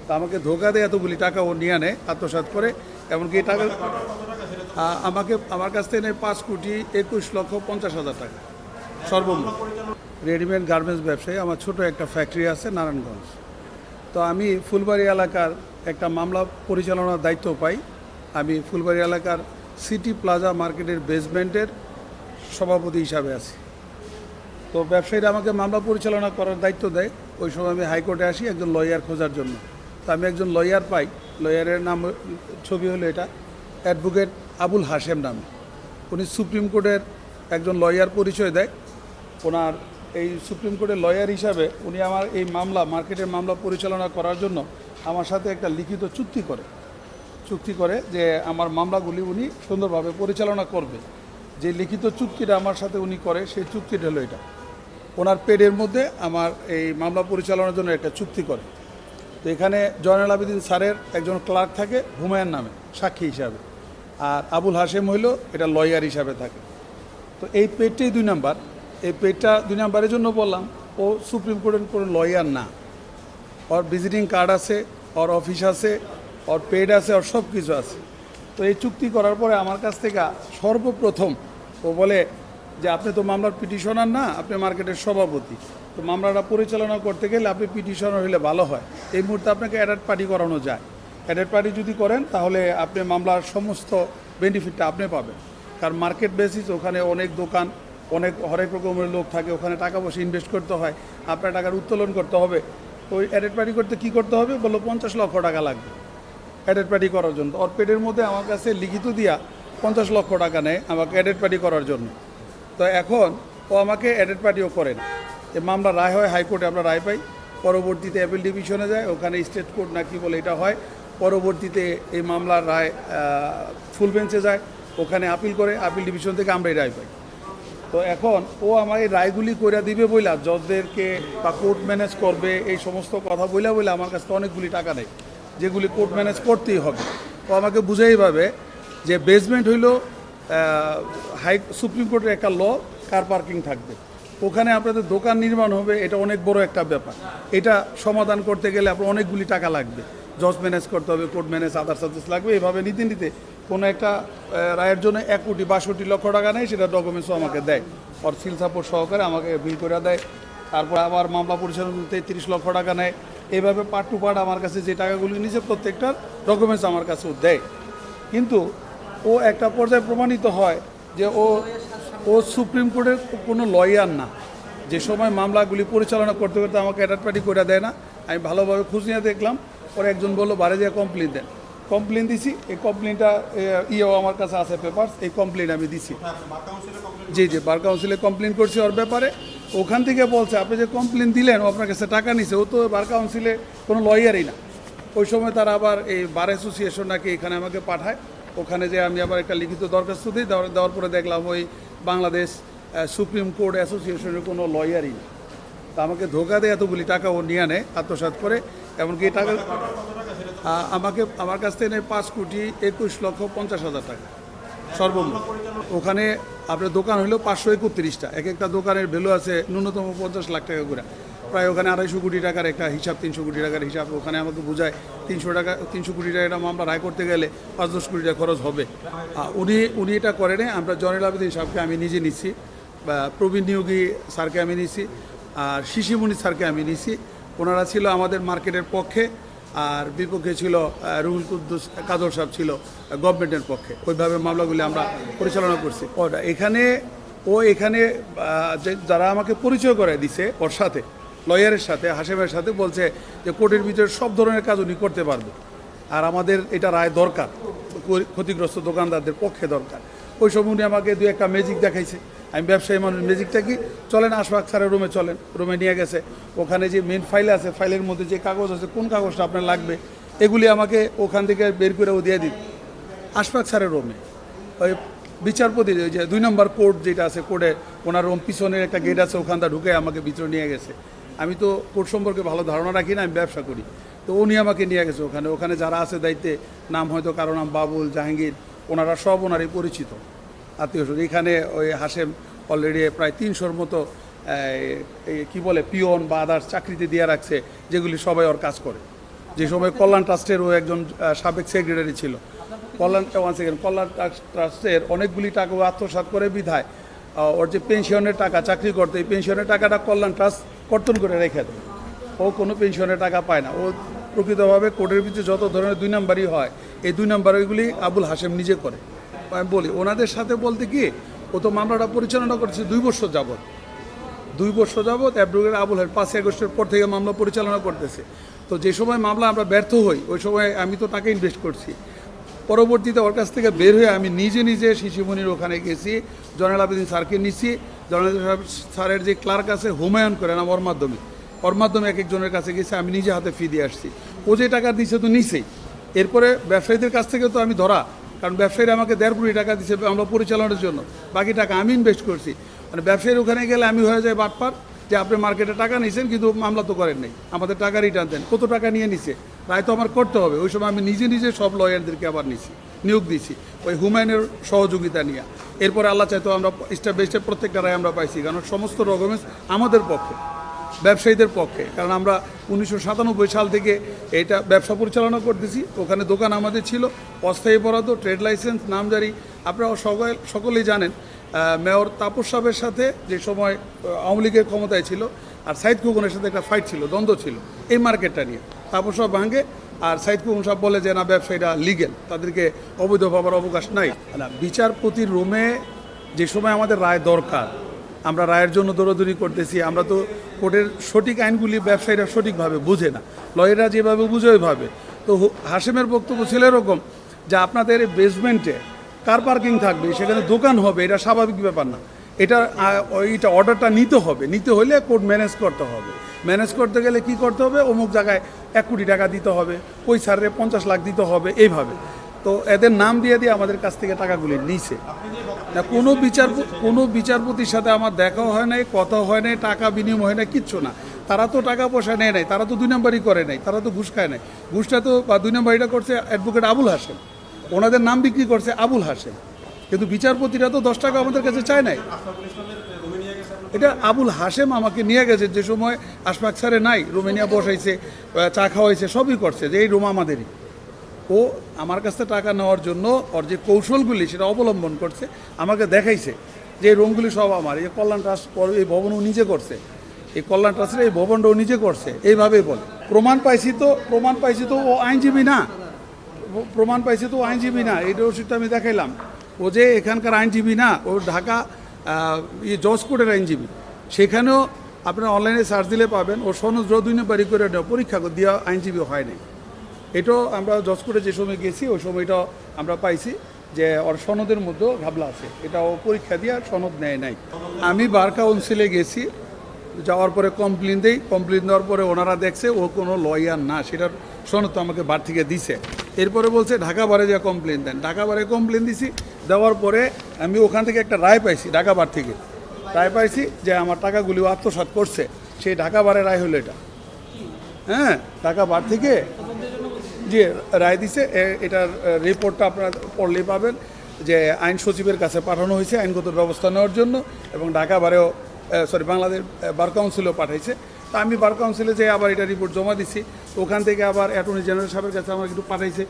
তা আমাকে ধোকা দিয়ে এতগুলি টাকা ও নিয়ে নেয় আত্মসাৎ করে। এমনকি এই টাকা আমার কাছ থেকে নেয় 5,21,50,000 টাকা সর্বমোট। রেডিমেড গার্মেন্টস ব্যবসায়ী, আমার ছোট একটা ফ্যাক্টরি আছে নারায়ণগঞ্জ। তো আমি ফুলবাড়ি এলাকার একটা মামলা পরিচালনার দায়িত্ব পাই। আমি ফুলবাড়ি এলাকার সিটি প্লাজা মার্কেটের বেসমেন্টের সভাপতি হিসাবে আছি। তো ব্যবসায়ীরা আমাকে মামলা পরিচালনা করার দায়িত্ব দেয়। ওই সময় আমি হাইকোর্টে আসি একজন লয়ার খোঁজার জন্য। তো আমি একজন লয়ার পাই। লয়ারের নাম ছবি হলো এটা, অ্যাডভোকেট আবুল হাশেম নামে। উনি সুপ্রিম কোর্টের একজন লয়ার পরিচয় দেয়। ওনার এই সুপ্রিম কোর্টের লয়ার হিসাবে উনি আমার এই মার্কেটের মামলা পরিচালনা করার জন্য আমার সাথে একটা লিখিত চুক্তি করে যে আমার মামলাগুলি উনি সুন্দরভাবে পরিচালনা করবে। যে লিখিত চুক্তিটা আমার সাথে উনি করে, সেই চুক্তিটা হলো এটা। ওনার পেডের মধ্যে আমার এই মামলা পরিচালনার জন্য একটা চুক্তি করে। তো এখানে জয়নুল আবেদিন স্যারের একজন ক্লার্ক থাকে হুমায়ুন নামে সাক্ষী হিসাবে, আর আবুল হাশেম হইল এটা লয়ার হিসাবে থাকে। তো এই পেডটাই 2 নাম্বার। এই পেডটা 2 নাম্বারের জন্য বললাম, ও সুপ্রিম কোর্টের কোনো লয়ার না। ওর ভিজিটিং কার্ড আছে, ওর অফিস আছে, ওর পেড আছে, ওর সব কিছু আছে। তো এই চুক্তি করার পরে আমার কাছ থেকে সর্বপ্রথম ও বলে যে আপনি তো মামলার পিটিশনার না, আপনি মার্কেটের সভাপতি। তো মামলাটা পরিচালনা করতে গেলে আপনি পিটিশনার হলে ভালো হয়। এই মুহূর্তে আপনাকে অ্যাডেড পার্টি করানো যায়। অ্যাডেড পার্টি যদি করেন তাহলে আপনি মামলার সমস্ত বেনিফিটটা আপনি পাবেন। কারণ মার্কেট বেসিস, ওখানে অনেক দোকান, হরেক রকমের লোক থাকে, ওখানে টাকা পয়সা ইনভেস্ট করতে হয়, আপনার টাকার উত্তোলন করতে হবে। তো ওই অ্যাডেড পার্টি করতে কী করতে হবে বললো, 50 লক্ষ টাকা লাগবে অ্যাডেড পার্টি করার জন্য। ওর পেডের মধ্যে আমার কাছে লিখিত দিয়া 50 লক্ষ টাকা নেয় আমাকে অ্যাডেড পার্টি করার জন্য। তো এখন ও আমাকে অ্যাডেড পার্টিও করেন। এই মামলা রায় হয় হাইকোর্টে, আমরা রায় পাই। পরবর্তীতে অ্যাপিল ডিভিশনে যায়, ওখানে স্টেট কোর্ট না কি বলে এটা হয়। পরবর্তীতে এই মামলার রায় ফুল বেঞ্চে যায়, ওখানে আপিল করে, আপিল ডিভিশন থেকে আমরা এই রায় পাই। তো এখন ও আমার এই রায়গুলি কইরা দিবে বইলা জজদেরকে বা কোর্ট ম্যানেজ করবে, এই সমস্ত কথা বইলা আমার কাছে অনেকগুলি টাকা নেই, যেগুলি কোর্ট ম্যানেজ করতেই হবে। ও আমাকে বুঝেই পাবে যে বেসমেন্ট হইল সুপ্রিম কোর্টের একটা ল, কার পার্কিং থাকবে, ওখানে আপনাদের দোকান নির্মাণ হবে, এটা অনেক বড় একটা ব্যাপার। এটা সমাধান করতে গেলে আপনার অনেকগুলি টাকা লাগবে, জজ ম্যানেজ করতে হবে, কোর্ট ম্যানেজ, আদার্স লাগবে। এভাবে নিতে কোনো একটা রায়ের জন্য 1,62,00,000 টাকা নেয়, সেটা ডকুমেন্টসও আমাকে দেয়, ওর সিল সাপোর্ট সহকারে আমাকে বিল করে দেয়। তারপর আবার মামলা পরিচালনা 30 লক্ষ টাকা নেয়। এইভাবে পার্ট টু পার্ট আমার কাছে যে টাকাগুলি নিয়েছে প্রত্যেকটার ডকুমেন্টস আমার কাছে দেয়। কিন্তু ও একটা পর্যায়ে প্রমাণিত হয় যে ও সুপ্রিম কোর্টের কোনো লয়ার না। যে সময় মামলাগুলি পরিচালনা করতে করতে আমাকে অ্যাডাড পার্টি করে দেয় না। আমি ভালোভাবে খোঁজ নিয়ে দেখলাম, পরে একজন বললো বারে দিয়ে কমপ্লেন দেন। কমপ্লেন দিছি, এই কমপ্লেনটা আমার কাছে আছে পেপারস, এই কমপ্লেন আমি দিছি। জি বার কাউন্সিলে কমপ্লেন করছি ওর ব্যাপারে। ওখান থেকে বলছে আপনি যে কমপ্লেন দিলেন, ও আপনার কাছে টাকা নিছে, ও তো বার কাউন্সিলে কোনো লয়ারই না। ওই সময় তারা আবার এই বার অ্যাসোসিয়েশন নাকি এখানে আমাকে পাঠায়। ওখানে যে আমি আবার একটা লিখিত দরখাস্ত দিই, দেওয়ার পরে দেখলাম ওই বাংলাদেশ সুপ্রিম কোর্ট অ্যাসোসিয়েশনের কোনো লয়ারই না। তা আমাকে ধোকা দিয়ে এতগুলি টাকা ও নিয়ে নেয় আত্মসাৎ করে। এমনকি এই টাকা আমার কাছ থেকে নেয় 5,21,50,000 টাকা সর্বমোট। ওখানে আপনার দোকান হলো 531টা, এক একটা দোকানের ভ্যালু আছে ন্যূনতম 50 লাখ টাকা করে, প্রায় ওখানে 250 কোটি টাকার একটা হিসাব, 300 কোটি টাকার হিসাব। ওখানে আমাকে বোঝায় 300 কোটি টাকা একটা মামলা রায় করতে গেলে 5-10 কোটি টাকা খরচ হবে। উনি এটা করেন। আমরা জয়নুল আবেদিন সাহেবকে আমি নিজে নিচ্ছি, বা প্রবীণ নিয়োগী স্যারকে আমি নিচ্ছি, আর শিশিমণি স্যারকে আমি নিচ্ছি। ওনারা ছিল আমাদের মার্কেটের পক্ষে, আর বিপক্ষে ছিল রুহুল কুদ্দুস কাজল সাহেব ছিল গভর্নমেন্টের পক্ষে। ওইভাবে মামলাগুলি আমরা পরিচালনা করছি। এখানে যারা আমাকে পরিচয় করে দিছে ওর সাথে, লয়ারের সাথে, হাশেমের সাথে, বলছে যে কোর্টের ভিতরে সব ধরনের কাজ উনি করতে পারবে, আর আমাদের এটা রায় দরকার, ক্ষতিগ্রস্ত দোকানদারদের পক্ষে দরকার। ওই সময় উনি আমাকে 2-1টা ম্যাজিক দেখাইছে। আমি ব্যবসায়ী মানুষ, ম্যাজিকটা কি, চলেন আশফাক স্যারের রুমে চলেন, রুমে নিয়ে গেছে। ওখানে যে মেন ফাইল আছে, ফাইলের মধ্যে যে কাগজ আছে, কোন কাগজটা আপনার লাগবে, এগুলি আমাকে ওখান থেকে বের করে ও দিয়ে দিত আশফাক স্যারের রুমে। ওই বিচারপতি যে 2 নম্বর কোর্ট যেটা আছে, কোর্টে ওনার রুম পিছনের একটা গেট আছে, ওখানটা ঢুকে আমাকে ভিতরে নিয়ে গেছে। আমি তো কোর্ট সম্পর্কে ভালো ধারণা রাখি না, আমি ব্যবসা করি। তো উনি আমাকে নিয়ে গেছে ওখানে যারা আছে দায়িত্বে, নাম হয়তো কারো নাম বাবুল, জাহাঙ্গীর, ওনারা সব ওনারই পরিচিত আত্মীয় স্বজন। এখানে ওই হাশেম অলরেডি প্রায় 300-র মতো কি বলে পিয়ন বা আদার্স চাকরিতে দিয়ে রাখছে, যেগুলি সবাই ওর কাজ করে। যে সময় কল্যাণ ট্রাস্টের ও একজন সাবেক সেক্রেটারি ছিল। কল্যাণ ট্রাস্টের অনেকগুলি টাকা ও আত্মসাৎ করে বিধায় ওর যে পেনশনের টাকা চাকরি করতে, এই পেনশনের টাকাটা কল্যাণ ট্রাস্ট কর্তন করে রেখে দেয়। ও কোনো পেনশনের টাকা পায় না। ও প্রকৃতভাবে কোর্টের ভিতরে যত ধরনের 2 নাম্বারই হয়, এই 2 নাম্বারগুলি আবুল হাশেম নিজে করে। আমি বলি ওনাদের সাথে বলতে কি, ও তো মামলাটা পরিচালনা করছে 2 বছর যাবৎ। 2 বছর যাবৎ অ্যাডভোকেট আবুল হাশেম 5 আগস্টের পর থেকে মামলা পরিচালনা করতেছে। তো যে সময় মামলা আমরা ব্যর্থ হই, ওই সময় আমি তো টাকা ইনভেস্ট করছি। পরবর্তীতে ওর কাছ থেকে বের হয়ে আমি নিজে শিশুমণির ওখানে গেছি, জয়নাল আবেদিন স্যারকে নিচ্ছি। জয়নাল স্যারের যে ক্লার্ক আছে হুমায়ুন করেন, ওর মাধ্যমে এক একজনের কাছে গেছে, আমি নিজে হাতে ফি দিয়ে আসছি। ও যে টাকা দিচ্ছে তো নিছেই। এরপরে ব্যবসায়ীদের কাছ থেকে তো আমি ধরা, কারণ ব্যবসায়ীরা আমাকে 1.5 কোটি টাকা দিচ্ছে আমরা পরিচালনার জন্য, বাকি টাকা আমি ইনভেস্ট করছি। মানে ব্যবসায়ীর ওখানে গেলে আমি হয়ে যাই বাটপার, যে আপনি মার্কেটে টাকা নিয়েছেন কিন্তু মামলা তো করেন নাই, আমাদের টাকা রিটার্ন দেন। কত টাকা নিয়ে নিছে রায় তো আমার করতে হবে। ওই সময় আমি নিজে সব লয়ারদেরকে আবার নিয়োগ দিয়েছি ওই হুমায়ুনের সহযোগিতা নিয়ে। এরপরে আল্লাহ চাইতো আমরা স্টেপ বাই স্টেপ প্রত্যেকটা রায় আমরা পাইছি, কারণ সমস্ত ডকুমেন্টস আমাদের পক্ষে, ব্যবসায়ীদের পক্ষে। কারণ আমরা 1997 সাল থেকে এটা ব্যবসা পরিচালনা করতেছি। ওখানে দোকান আমাদের ছিল, অস্থায়ী বরাদ্দ, ট্রেড লাইসেন্স, নামজারি। আপনারা সকলেই জানেন মেয়র তাপস সাহেবের সাথে যে সময় আওয়ামী লীগের ক্ষমতায় ছিল, আর সাইদ খোকনের সাথে একটা ফাইট ছিল, দ্বন্দ্ব ছিল এই মার্কেটটা নিয়ে। তাপস সাহেব ভাঙে, আর সাইদ খোকন সাহেব বলে যে না, ব্যবসায়ীরা লিগেল, তাদেরকে অবৈধ ভাবার অবকাশ নাই। না, বিচারপতির রুমে যে সময় আমাদের রায় দরকার, আমরা রায়ের জন্য দৌড়াদৌড়ি করতেছি। আমরা তো কোর্টের সঠিক আইনগুলি ব্যবসায়ীরা সঠিকভাবে বুঝে না, লয়েরা যেভাবে বুঝে ওইভাবে। তো হাশেমের বক্তব্য ছিল এরকম যে আপনাদের বেসমেন্টে কার পার্কিং থাকবে, সেখানে দোকান হবে, এটা স্বাভাবিক ব্যাপার না। এইটা অর্ডারটা নিতে হলে কোর্ট ম্যানেজ করতে হবে। ম্যানেজ করতে গেলে কি করতে হবে, অমুক জায়গায় 1 কোটি টাকা দিতে হবে, ওই স্যারের 50 লাখ দিতে হবে, এইভাবে। তো এদের নাম দিয়ে আমাদের কাছ থেকে টাকাগুলি নিছে না। কোনো বিচারপতির সাথে আমার দেখাও হয় নাই, কথা হয় নাই, টাকা বিনিময় হয় না, কিচ্ছু না। তারা তো টাকা পয়সা নেয় নাই, তারা তো 2 নাম্বারই করে নাই, তারা তো ঘুষ খায় নাই। ঘুষটা তো বা 2 নাম্বারিটা করছে অ্যাডভোকেট আবুল হাশেম, ওনাদের নাম বিক্রি করছে আবুল হাশেম। কিন্তু বিচারপতিরা তো 10 টাকা আমাদের কাছে চায় নাই। এটা আবুল হাশেম আমাকে নিয়ে গেছে যে সময় আশফাক স্যারে নাই, রোমেনিয়া বসাইছে, চা খাওয়াইছে, সবই করছে, যে এই রুম আমাদেরই। ও আমার কাছ থেকে টাকা নেওয়ার জন্য ওর যে কৌশলগুলি সেটা অবলম্বন করছে, আমাকে দেখাইছে যে এই রুমগুলি সব আমার। এই কল্যাণ ট্রাস্ট এই ভবনও নিজে করছে, এই কল্যাণ ট্রাস্টের এই ভবনটাও নিজে করছে, এইভাবেই বলে। প্রমাণ পাইছি তো ও আইনজীবী না, এই রসিদটা আমি দেখাইলাম। ও যে এখানকার আইনজীবী না, ও ঢাকা জজ কোর্টের আইনজীবী। সেখানেও আপনারা অনলাইনে সার্চ দিলে পাবেন, ও সনদ 2 নাম্বারি করে পরীক্ষা দেওয়া আইনজীবী হয় নাই। এটাও আমরা জজ কোর্টে যে সময় গেছি ওই সময়টাও আমরা পাইছি যে ওর সনদের মধ্যেও ঘাবলা আছে, এটাও পরীক্ষা দিয়ে সনদ নেয় নাই। আমি বার কাউন্সিলে গেছি, যাওয়ার পরে কমপ্লেন দেওয়ার পরে ওনারা দেখছে ও কোনো লয়ার না, সেটার সনদ তো আমাকে বার থেকে দিছে। এরপরে বলছে ঢাকা বারে যা কমপ্লেন দেন, ঢাকা বারে কমপ্লেন দিছি। দেওয়ার পরে আমি ওখান থেকে একটা রায় পাইছি, ঢাকা বার থেকে রায় পাইছি যে আমার টাকাগুলিও আত্মসাৎ করছে। সেই ঢাকা বারে রায় হলো এটা, হ্যাঁ, ঢাকা বার থেকে যে রায় দিছে, এটার রিপোর্টটা আপনারা পড়লেই পাবেন যে আইন সচিবের কাছে পাঠানো হয়েছে আইনগত ব্যবস্থা নেওয়ার জন্য, এবং ঢাকা বারেও বাংলাদেশ বার কাউন্সিলেও পাঠাইছে। তা আমি বার কাউন্সিলে যে আবার এটা রিপোর্ট জমা দিছি, ওখান থেকে আবার অ্যাটর্নি জেনারেল সাহেবের কাছে আমার একটু পাঠাইছে,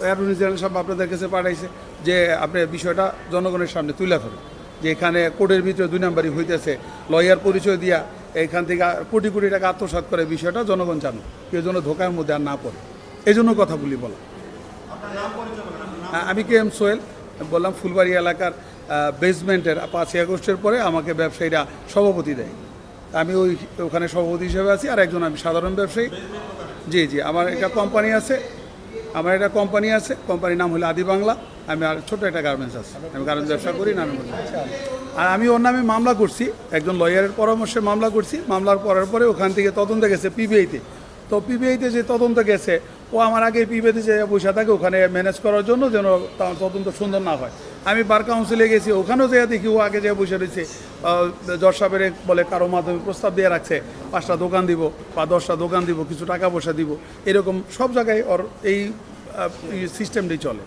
অ্যাটর্নি জেনারেল সাহেব আপনাদের কাছে পাঠাইছে যে আপনি বিষয়টা জনগণের সামনে তুলে ধরেন, যে এখানে কোর্টের ভিতরে 2 নাম্বারই হইতেছে, লয়ার পরিচয় দিয়া এখান থেকে কোটি কোটি টাকা আত্মসাৎ করে, বিষয়টা জনগণ জানো, কেউ যেন ধোকার মধ্যে আর না পড়ে, এই জন্য কথাগুলি বলা। আমি KM সোহেল, বললাম ফুলবাড়ি এলাকার বেসমেন্টের 5 আগস্টের পরে আমাকে ব্যবসায়ীরা সভাপতি দেয়, আমি ওখানে সভাপতি হিসেবে আছি, আর একজন আমি সাধারণ ব্যবসায়ী। জি, আমার একটা কোম্পানি আছে, কোম্পানির নাম হলো আদি বাংলা। আমি আর ছোট একটা গার্মেন্টস আছে, আমি গার্মেন্টস ব্যবসা করি নারায়ণগঞ্জে। আর আমি ওর নামে মামলা করছি, একজন লয়ারের পরামর্শে মামলা করছি। মামলার করার পরে ওখান থেকে তদন্ত গেছে PBI-তে। তো PBI-তে যে তদন্ত গেছে, ও আমার আগে PBI-তে যে বসে থাকে ওখানে ম্যানেজ করার জন্য, যেন তদন্ত সুন্দর না হয়। আমি বার কাউন্সিলে গেছি, ওখানেও যে দেখি ও আগে যে বসে রয়েছে, জজ সাহেবের বলে কারো মাধ্যমে প্রস্তাব দিয়ে রাখছে 5টা দোকান দিব বা 10টা দোকান দিব, কিছু টাকা পয়সা দিব, এরকম সব জায়গায় ওর এই সিস্টেমটাই চলে।